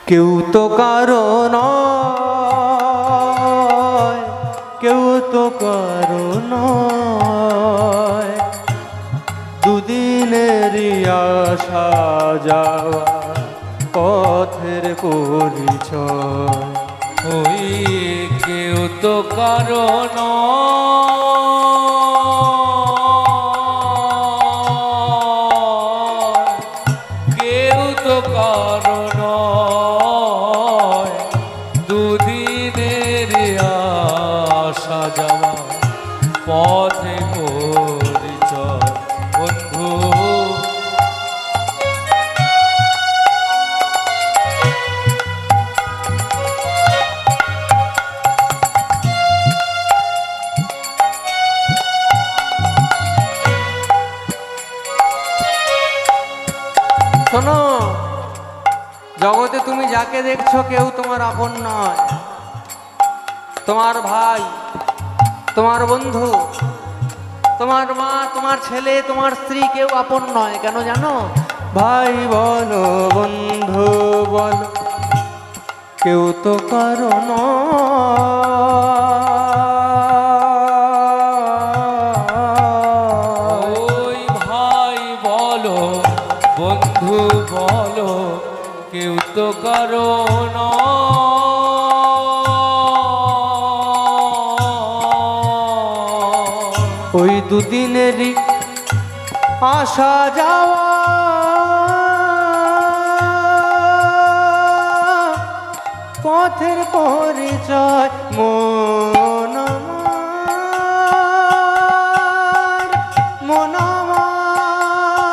কেউ তো কারো নয়, কেউ তো কারো নয়, দুদিনেরই আসা যাওয়া পথের পরিচয়। ওই কেউ তো কারো নয়, কেউ তো কারো নয়, দুদিনের আসা যাওয়া পথে পরিচয়। বন্ধু শোনো, জগতে তুমি যাকে দেখছো কেউ তোমার আপন নয়। তোমার ভাই, তোমার বন্ধু, তোমার মা, তোমার ছেলে, তোমার স্ত্রী কেউ আপন নয়। কেন জানো? ভাই বলো বন্ধু বলো, কেউ তো কারো নয়। ওই ভাই বলো বন্ধু বলো, কেউ তো কারো নয়। ওই দুদিনেরই আসা যাওয়া পথের পরিচয়। মন আমার, মন আমার,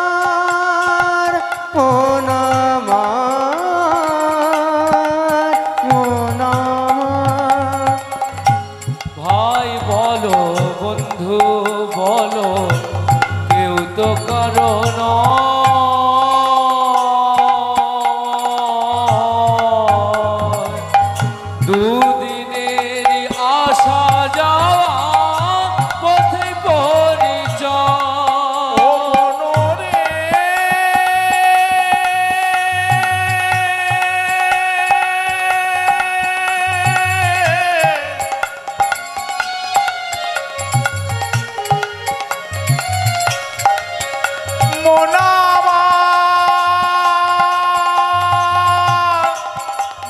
মন আমার, মন আমার। ভাই বলো বন্ধু বলো, কেউ তো কারো নয়, দুদিনেরই আসা যাওয়া পথে পরিচয়। ও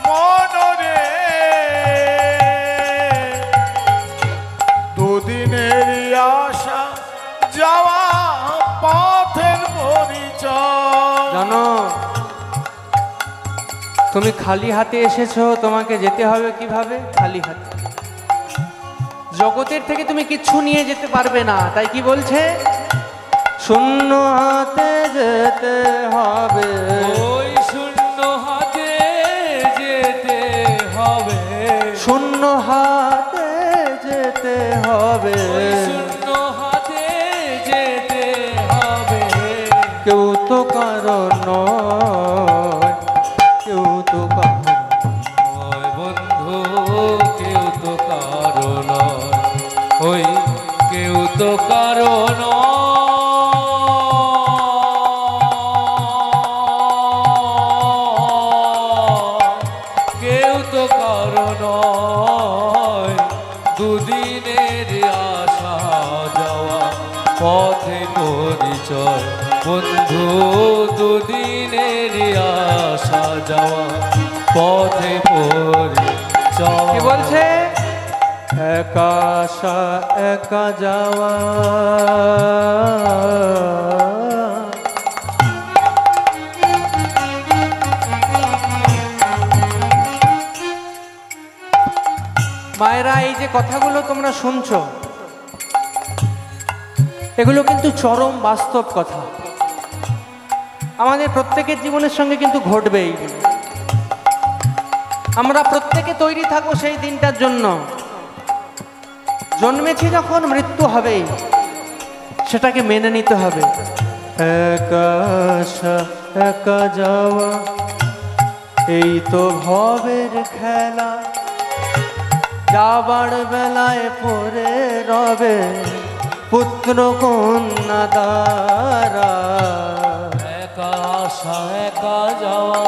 মনরে দুদিনেরই আসা যাওয়া পথের পরিচয়। জানো, তুমি খালি হাতে এসেছো, তোমাকে যেতে হবে কিভাবে? খালি হাতে। জগতের থেকে তুমি কিচ্ছু নিয়ে যেতে পারবে না। তাই কি বলছে? শূন্য হাতে যেতে হবে। ওই শূন্য হাতে যেতে হবে, শূন্য হাতে যেতে হবে। ওই শূন্য হাতে যেতে হবে। কেউ তো কারো নয়, কেউ তো কারো ওই বন্ধু কেউ তো কারো নয়, ওই কেউ তো কারো নয়, কেউ তো কারো নয়, দুদিনের আসা যাওয়া পথে পরিচয়। বন্ধু দুদিনের আসা যাওয়া পথে পরিচয়। কি বলছে? একা আসা একা যাওয়া, মায়েরা এই যে কথাগুলো তোমরা শুনছো, এগুলো কিন্তু চরম বাস্তব কথা। আমাদের প্রত্যেকের জীবনের সঙ্গে কিন্তু ঘটবেই। আমরা প্রত্যেকে তৈরি থাকবো সেই দিনটার জন্য। জন্মেছি যখন, মৃত্যু হবেই, সেটাকে মেনে নিতে হবে। একা আসা একা যাওয়া, এই তো ভবের খেলা। যাবার বেলায় পড়ে রবে পুত্র কন্যা দ্বারা। একা আসা একা যাওয়া,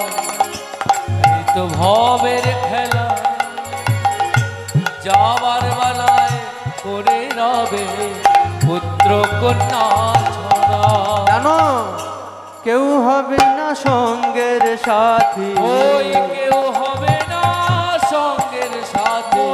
এই তো ভবের খেলা যাবার বেলায় করে রবে পুত্র কন্যা ছড়া। জানো কেউ হবে না সঙ্গের সাথী, ওই কেউ হবে না সঙ্গের সাথী।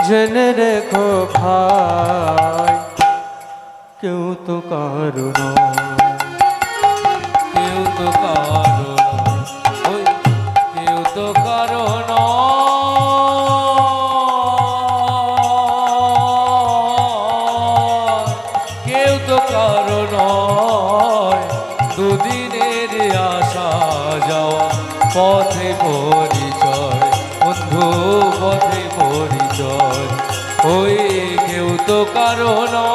জেনে রেখো ভাই কেউ তো কারো নয়, কেউ তো কারো নয়, ওই কেউ তো কারো নয়, কেউ তো কারো নয়। দুদিনের আসা যাওয়া পথে পরিচয়, বন্ধু পথে পরিচয়। ওই কেউ তো কারো নয়,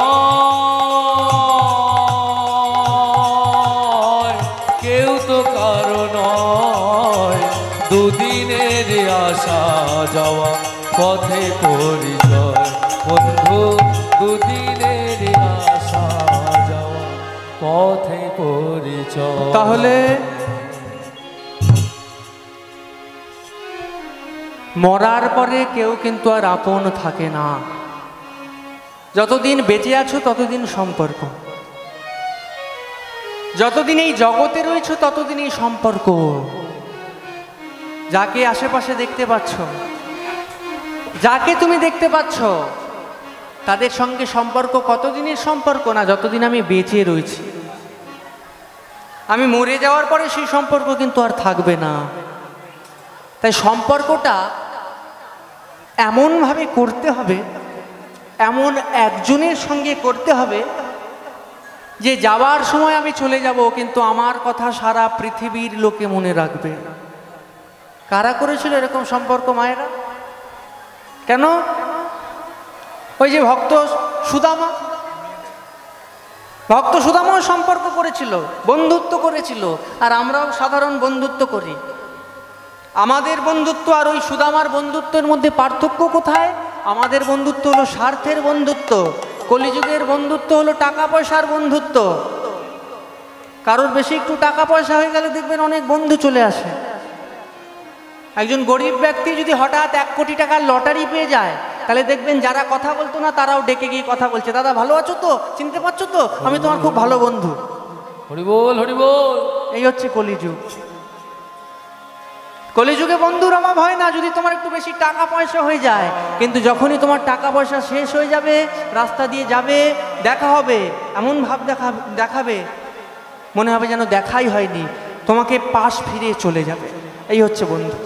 কেউ তো কারো নয়। দুদিনের আসা যাওয়া পথে পরিচয়, বন্ধু দুদিনের আসা যাওয়া পথে পরিচয়। তাহলে মরার পরে কেউ কিন্তু আর আপন থাকে না। যতদিন বেঁচে আছো ততদিন সম্পর্ক, যতদিন এই জগতে রয়েছে ততদিন এই সম্পর্ক। যাকে আশেপাশে দেখতে পাচ্ছ, যাকে তুমি দেখতে পাচ্ছ, তাদের সঙ্গে সম্পর্ক কতদিনের সম্পর্ক না, যতদিন আমি বেঁচে রয়েছি। আমি মরে যাওয়ার পরে সেই সম্পর্ক কিন্তু আর থাকবে না। তাই সম্পর্কটা এমনভাবে করতে হবে, এমন একজনের সঙ্গে করতে হবে যে যাওয়ার সময় আমি চলে যাব কিন্তু আমার কথা সারা পৃথিবীর লোকে মনে রাখবে। কারা করেছিল এরকম সম্পর্ক মায়েরা? কেন? ওই যে ভক্ত সুদামা, ভক্ত সুদামাও সম্পর্ক করেছিল, বন্ধুত্ব করেছিল। আর আমরাও সাধারণ বন্ধুত্ব করি। আমাদের বন্ধুত্ব আর ওই সুদামার বন্ধুত্বের মধ্যে পার্থক্য কোথায়? আমাদের বন্ধুত্ব হলো স্বার্থের বন্ধুত্ব, কলিযুগের বন্ধুত্ব হলো টাকা পয়সার বন্ধুত্ব। কারোর বেশি একটু টাকা পয়সা হয়ে গেলে দেখবেন অনেক বন্ধু চলে আসে। একজন গরিব ব্যক্তি যদি হঠাৎ 1 কোটি টাকার লটারি পেয়ে যায়, তাহলে দেখবেন যারা কথা বলতো না তারাও ডেকে গিয়ে কথা বলছে, দাদা ভালো আছো তো, চিনতে পারছো তো, আমি তোমার খুব ভালো বন্ধু। হরি বল, হরি বল। এই হচ্ছে কলিযুগ। কলিযুগে বন্ধুর অভাব হয় না যদি তোমার একটু বেশি টাকা পয়সা হয়ে যায়। কিন্তু যখনই তোমার টাকা পয়সা শেষ হয়ে যাবে, রাস্তা দিয়ে যাবে, দেখা হবে, এমন ভাব দেখাবে মনে হবে যেন দেখাই হয়নি, তোমাকে পাশ ফিরে চলে যাবে। এই হচ্ছে বন্ধু।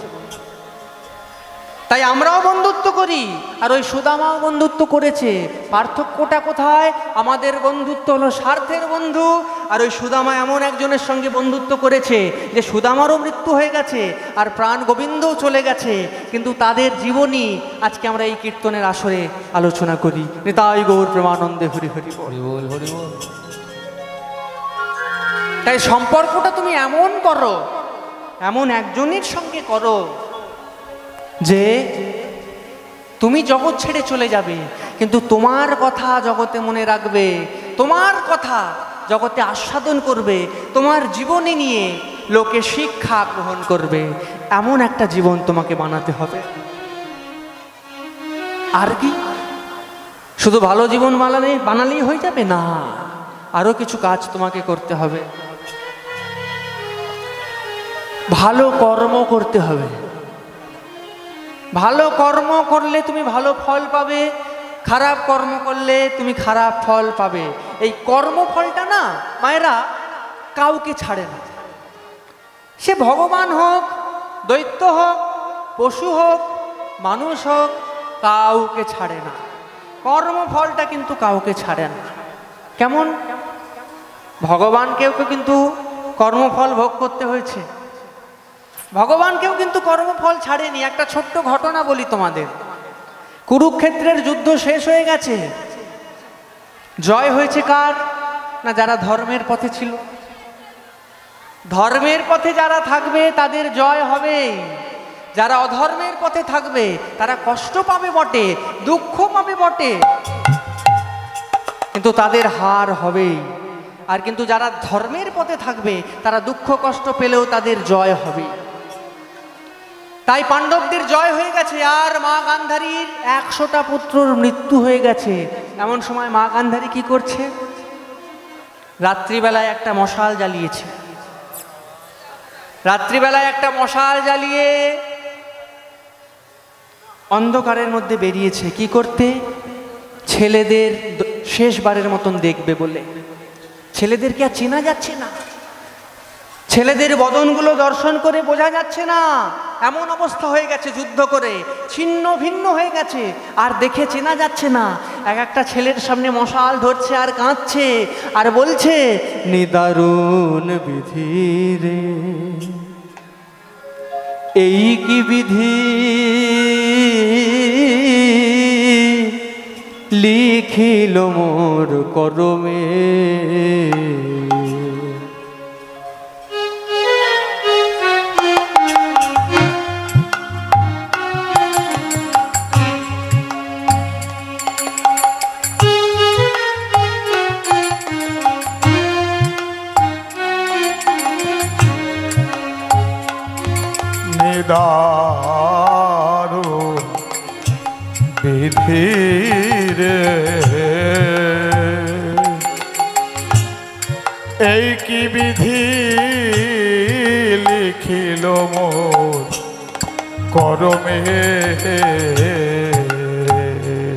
তাই আমরাও বন্ধুত্ব করি আর ওই সুদামাও বন্ধুত্ব করেছে। পার্থক্যটা কোথায়? আমাদের বন্ধুত্ব হলো স্বার্থের বন্ধু, আর ওই সুদামা এমন একজনের সঙ্গে বন্ধুত্ব করেছে যে সুদামারও মৃত্যু হয়ে গেছে আর প্রাণ গোবিন্দও চলে গেছে, কিন্তু তাদের জীবনী আজকে আমরা এই কীর্তনের আসরে আলোচনা করি। নিতাই গৌর প্রেমানন্দে হরি হরি বল। হরি বল, হরি বল। তাই সম্পর্কটা তুমি এমন করো, এমন একজনের সঙ্গে করো যে তুমি জগৎ ছেড়ে চলে যাবে কিন্তু তোমার কথা জগতে মনে রাখবে, তোমার কথা জগতে আস্বাদন করবে, তোমার জীবনী নিয়ে লোকে শিক্ষা গ্রহণ করবে। এমন একটা জীবন তোমাকে বানাতে হবে। আর কি শুধু ভালো জীবন বানালেই হয়ে যাবে না, আরো কিছু কাজ তোমাকে করতে হবে। ভালো কর্ম করতে হবে। ভালো কর্ম করলে তুমি ভালো ফল পাবে, খারাপ কর্ম করলে তুমি খারাপ ফল পাবে। এই কর্মফলটা না মায়েরা কাউকে ছাড়ে না। সে ভগবান হোক, দৈত্য হোক, পশু হোক, মানুষ হোক, কাউকে ছাড়ে না। কর্মফলটা কিন্তু কাউকে ছাড়ে না। কেমন? ভগবানকেও কিন্তু কর্মফল ভোগ করতে হয়েছে, ভগবানকেও কিন্তু কর্মফল ছাড়েনি। একটা ছোট্ট ঘটনা বলি তোমাদের। কুরুক্ষেত্রের যুদ্ধ শেষ হয়ে গেছে, জয় হয়েছে কার? না যারা ধর্মের পথে ছিল। ধর্মের পথে যারা থাকবে তাদের জয় হবে, যারা অধর্মের পথে থাকবে তারা কষ্ট পাবে বটে, দুঃখ পাবে বটে, কিন্তু তাদের হার হবেই। আর কিন্তু যারা ধর্মের পথে থাকবে তারা দুঃখ কষ্ট পেলেও তাদের জয় হবে। তাই পাণ্ডবদের জয় হয়ে গেছে, আর মা গান্ধারীর 100টা পুত্রর মৃত্যু হয়ে গেছে। এমন সময় মা গান্ধারী কি করছে? রাত্রিবেলায় একটা মশাল জ্বালিয়েছে। রাত্রিবেলায় একটা মশাল জ্বালিয়ে অন্ধকারের মধ্যে বেরিয়েছে। কি করতে? ছেলেদের শেষবারের মতন দেখবে বলে। ছেলেদেরকে আর চেনা যাচ্ছে না, ছেলেদের বদনগুলো দর্শন করে বোঝা যাচ্ছে না, এমন অবস্থা হয়ে গেছে, যুদ্ধ করে ছিন্ন ভিন্ন হয়ে গেছে, আর দেখে চেনা যাচ্ছে না। এক একটা ছেলের সামনে মশাল ধরছে আর কাঁদছে আর বলছে, নিদারুণ বিধি রে, এই কি বিধি লিখিল মোর করমে। নিদারুণ বিধি রে, এই কি বিধি লিখিল মোর করমে।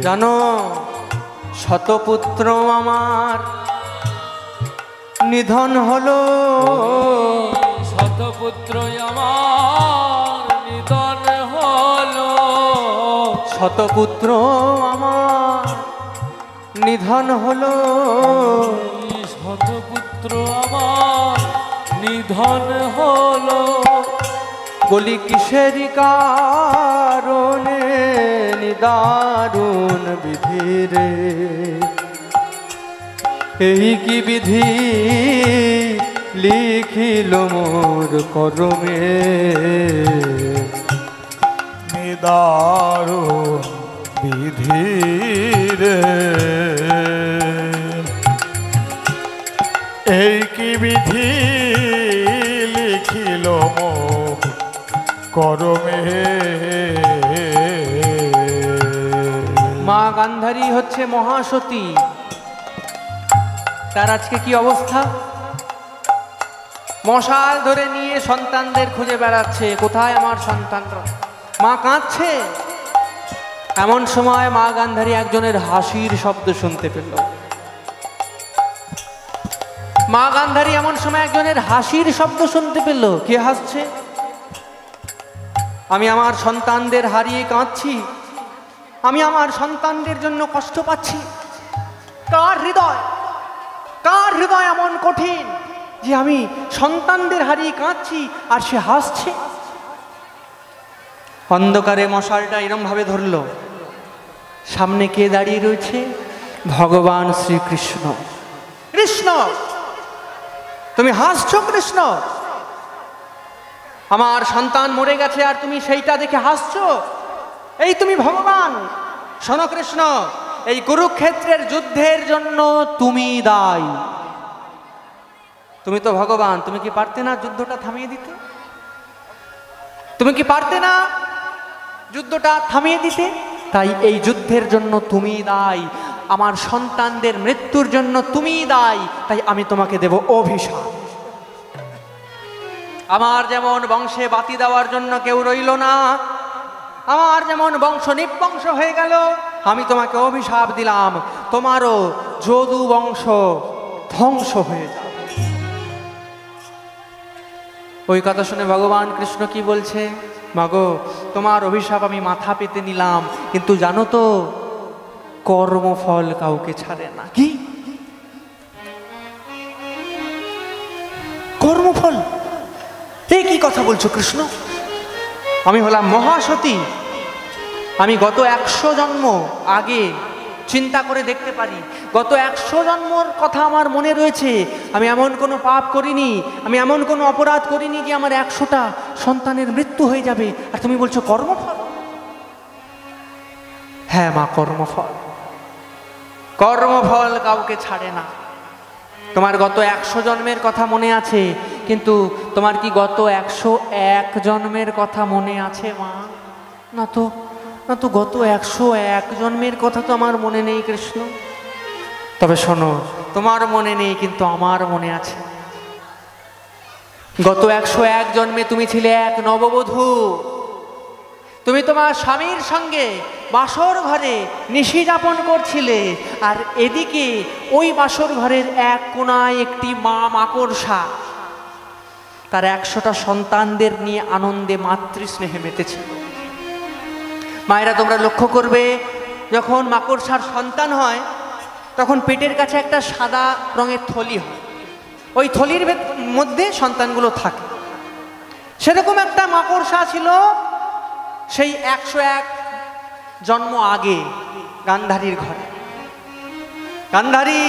জানো, শতপুত্র আমার নিধন হলো, শতপুত্র আমার নিধন হলো, শতপুত্র আমার নিধন হলো, শতপুত্র আমার নিধন হলো। বলি কিসের কারণে? নিদারুণ বিধি রে, এই কি বিধি লিখিল মোর করমে। নিদারুণ বিধি রে, এই কি বিধি লিখিল মোর করমে। মা গান্ধারী হচ্ছে মহাসতী, তার আজকে কি অবস্থা? মশাল ধরে নিয়ে সন্তানদের খুঁজে বেড়াচ্ছে, কোথায় আমার সন্তানরা? মা কাঁদছে। এমন সময় মা গান্ধারী একজনের হাসির শব্দ শুনতে পেল। মা গান্ধারী এমন সময় একজনের হাসির শব্দ শুনতে পেল। কে হাসছে? আমি আমার সন্তানদের হারিয়ে কাঁদছি, আমি আমার সন্তানদের জন্য কষ্ট পাচ্ছি। কার হৃদয়, কার হৃদয় এমন কঠিন যে আমি সন্তানদের হারিয়ে কাঁদছি আর সে হাসছে? অন্ধকারে মশালটা এরম ভাবে ধরল। সামনে কে দাঁড়িয়ে রয়েছে? ভগবান শ্রীকৃষ্ণ। কৃষ্ণ, তুমি হাসছো? কৃষ্ণ, আমার সন্তান মরে গেছে আর তুমি সেইটা দেখে হাসছো? এই তুমি ভগবান? শোনো কৃষ্ণ, এই কুরুক্ষেত্রের যুদ্ধের জন্য তুমি দায়ী। তুমি তো ভগবান, তুমি কি পারতে না যুদ্ধটা থামিয়ে দিতে? তুমি কি পারতে না যুদ্ধটা থামিয়ে দিতে? তাই এই যুদ্ধের জন্য তুমি দায়ী, আমার সন্তানদের মৃত্যুর জন্য তুমি দায়ী, তাই আমি তোমাকে দেব অভিশাপ। আমার যেমন বংশে বাতি দেওয়ার জন্য কেউ রইল না, আমার যেমন বংশ নিবংশ হয়ে গেল, আমি তোমাকে অভিশাপ দিলাম, তোমারও যদু বংশ ধ্বংস হয়ে যাবে। ওই কথা শুনে ভগবান কৃষ্ণ কি বলছে? মাগো, তোমার অভিশাপ আমি মাথা পেতে নিলাম, কিন্তু জানো তো কর্মফল কাউকে ছাড়ে না। কি? কর্মফল? এ কি কথা বলছো কৃষ্ণ? আমি হলাম মহাসতী। আমি গত 100 জন্ম আগে চিন্তা করে দেখতে পারি, গত 100 জন্মর কথা আমার মনে রয়েছে। আমি এমন কোনো পাপ করিনি, আমি এমন কোনো অপরাধ করিনি যে আমার 100টা সন্তানের মৃত্যু হয়ে যাবে। আর তুমি বলছো কর্মফল? হ্যাঁ মা, কর্মফল। কর্মফল কাউকে ছাড়ে না। তোমার গত 100 জন্মের কথা মনে আছে, কিন্তু তোমার কি গত 101 জন্মের কথা মনে আছে মা? না তো, না তো, গত 101 জন্মের কথা তো আমার মনে নেই কৃষ্ণ। তবে শোনো, তোমার মনে নেই কিন্তু আমার মনে আছে। গত 101 জন্মে তুমি ছিলে এক নববধূ। তুমি তোমার স্বামীর সঙ্গে বাসর ঘরে নিশি যাপন করছিলে, আর এদিকে ওই বাসর ঘরের এক কোণায় একটি মা মাকড়সা তার 100টা সন্তানদের নিয়ে আনন্দে মাতৃস্নেহে মেতেছিল। মায়েরা, তোমরা লক্ষ্য করবে, যখন মাকড়সার সন্তান হয় তখন পেটের কাছে একটা সাদা রঙের থলি হয়, ওই থলির মধ্যে সন্তানগুলো থাকে। সেরকম একটা মাকড়সা ছিল সেই 101 জন্ম আগে গান্ধারীর ঘরে। গান্ধারী,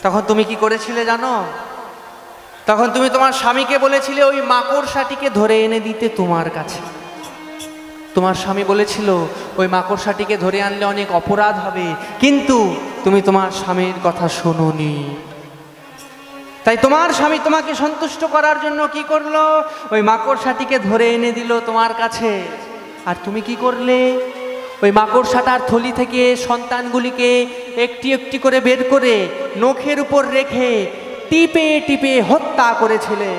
তখন তুমি কি করেছিলে জানো? তখন তুমি তোমার স্বামীকে বলেছিলে ওই মাকড়সাটিকে ধরে এনে দিতে তোমার কাছে। তোমার স্বামী বলেছিল ওই মাকড়সাটিকে ধরে আনলে অনেক অপরাধ হবে, কিন্তু তুমি তোমার স্বামীর কথা শোনোনি। তাই তোমার স্বামী তোমাকে সন্তুষ্ট করার জন্য কি করলো? ওই মাকড়সাটিকে ধরে এনে দিল তোমার কাছে। আর তুমি কি করলে? ওই মাকড়সাটার থলি থেকে সন্তানগুলিকে একটি একটি করে বের করে নখের উপর রেখে টিপে টিপে হত্যা করেছিলে।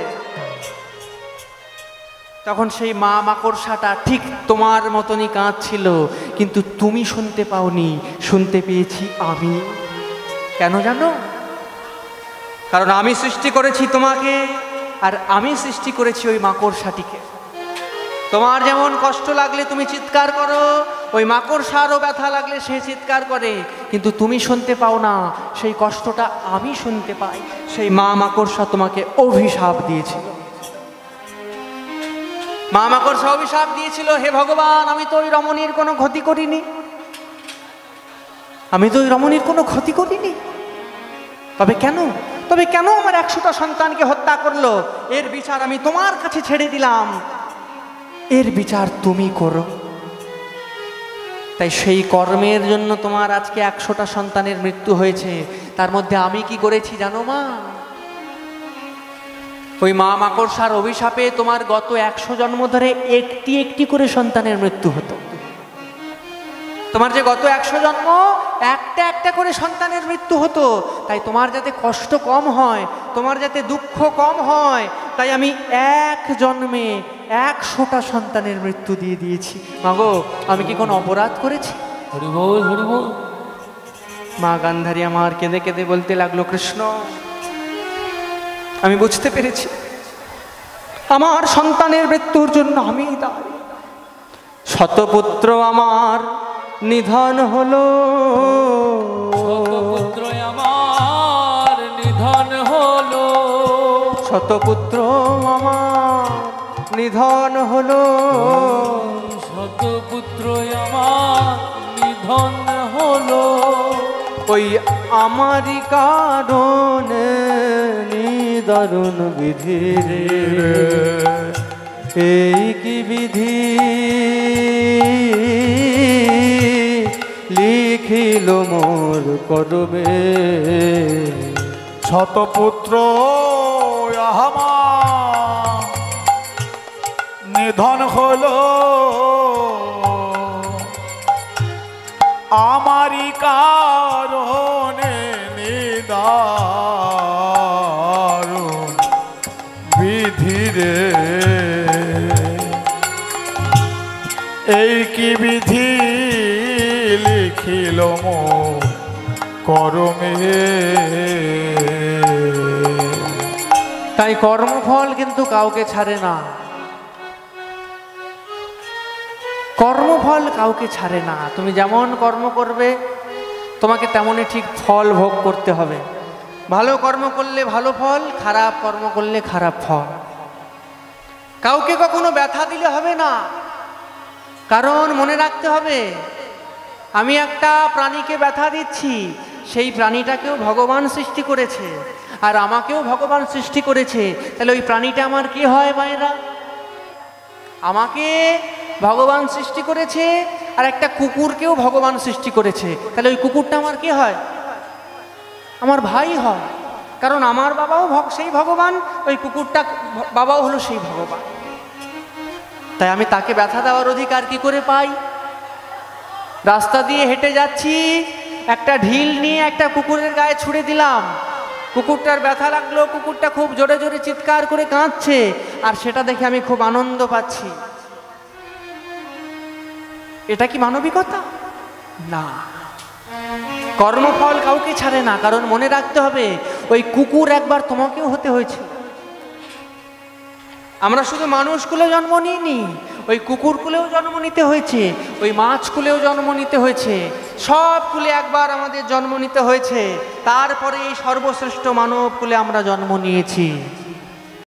তখন সেই মা মাকড়সাটা ঠিক তোমার মতনই কাঁদছিল, কিন্তু তুমি শুনতে পাওনি, শুনতে পেয়েছি আমি। কেন জানো? কারণ আমি সৃষ্টি করেছি তোমাকে, আর আমি সৃষ্টি করেছি ওই মাকড়সাটিকে। তোমার যেমন কষ্ট লাগলে তুমি চিৎকার করো, ওই মাকড়সারও ব্যথা লাগলে সে চিৎকার করে, কিন্তু তুমি শুনতে পাও না। সেই কষ্টটা আমি শুনতে পাই। সেই মা মাকড়সা তোমাকে অভিশাপ দিয়েছিল। মা মাকড়সা অভিশাপ দিয়েছিল, হে ভগবান, আমি তো ওই রমণীর কোনো ক্ষতি করিনি, আমি তো ওই রমণীর কোনো ক্ষতি করিনি। তবে কেন, তবে কেন আমার 100টা সন্তানকে হত্যা করলো? এর বিচার আমি তোমার কাছে ছেড়ে দিলাম, এর বিচার তুমি করো। তাই সেই কর্মের জন্য তোমার আজকে 100টা সন্তানের মৃত্যু হয়েছে। তার মধ্যে আমি কি করেছি জানো মা? ওই মা মাকড়সার অভিশাপে তোমার গত 100 জন্ম ধরে একটি একটি করে সন্তানের মৃত্যু হতো। তোমার যে গত 100 জন্ম একটা একটা করে সন্তানের মৃত্যু হতো। তাই তোমার যাতে কষ্ট কম হয়, তোমার যাতে দুঃখ কম হয়, তাই আমি এক জন্মে 100টা সন্তানের মৃত্যু দিয়ে দিয়েছি। মাগো, আমি কি কোনো অপরাধ করেছি? হরি বল, হরি বল। মা গান্ধারী আমার কেঁদে কেঁদে বলতে লাগলো, কৃষ্ণ, আমি বুঝতে পেরেছি আমার সন্তানের মৃত্যুর জন্য আমি দায়ী। শতপুত্র আমার নিধন হলো, শতপুত্র আমার নিধন হলো, শতপুত্র আমার নিধন হলো, শতপুত্র আমার নিধন হলো। ওই আমারই কারণে নিদারুণ বিধি রে, এই কি বিধি লিখিল মোর করবে। শতপুত্র আমার নিধন হলো, আমারই কারণে নিদারুণ বিধি রে, এই কি বিধি লিখিল মোর কর্মে। তাই কর্মফল কিন্তু কাউকে ছাড়ে না, কর্মফল কাউকে ছাড়ে না। তুমি যেমন কর্ম করবে তোমাকে তেমনই ঠিক ফল ভোগ করতে হবে। ভালো কর্ম করলে ভালো ফল, খারাপ কর্ম করলে খারাপ ফল। কাউকে কখনো ব্যথা দিলে হবে না, কারণ মনে রাখতে হবে আমি একটা প্রাণীকে ব্যথা দিচ্ছি, সেই প্রাণীটাকেও ভগবান সৃষ্টি করেছে, আর আমাকেও ভগবান সৃষ্টি করেছে। তাহলে ওই প্রাণীটা আমার কি হয় মায়েরা? আমাকে ভগবান সৃষ্টি করেছে, আর একটা কুকুরকেও ভগবান সৃষ্টি করেছে। তাহলে ওই কুকুরটা আমার কি হয়? আমার ভাই হয়, কারণ আমার বাবাও সেই ভগবান, ওই কুকুরটা বাবাও হলো সেই ভগবান। তাই আমি তাকে ব্যথা দেওয়ার অধিকার কি করে পাই? রাস্তা দিয়ে হেঁটে যাচ্ছি, একটা ঢিল নিয়ে একটা কুকুরের গায়ে ছুঁড়ে দিলাম, কুকুরটার ব্যথা লাগলো, কুকুরটা খুব জোরে জোরে চিৎকার করে কাঁদছে, আর সেটা দেখে আমি খুব আনন্দ পাচ্ছি। এটা কি মানবিকতা? না। কর্মফল কাউকে ছাড়ে না, কারণ মনে রাখতে হবে ওই কুকুর একবার তোমাকেও হতে হয়েছে। আমরা শুধু মানুষ কুলে জন্ম নিইনি, ওই কুকুর কুলেও জন্ম নিতে হয়েছে, ওই মাছ কুলেও জন্ম নিতে হয়েছে, সব কুলে একবার আমাদের জন্ম নিতে হয়েছে, তারপরে এই সর্বশ্রেষ্ঠ মানব কুলে আমরা জন্ম নিয়েছি।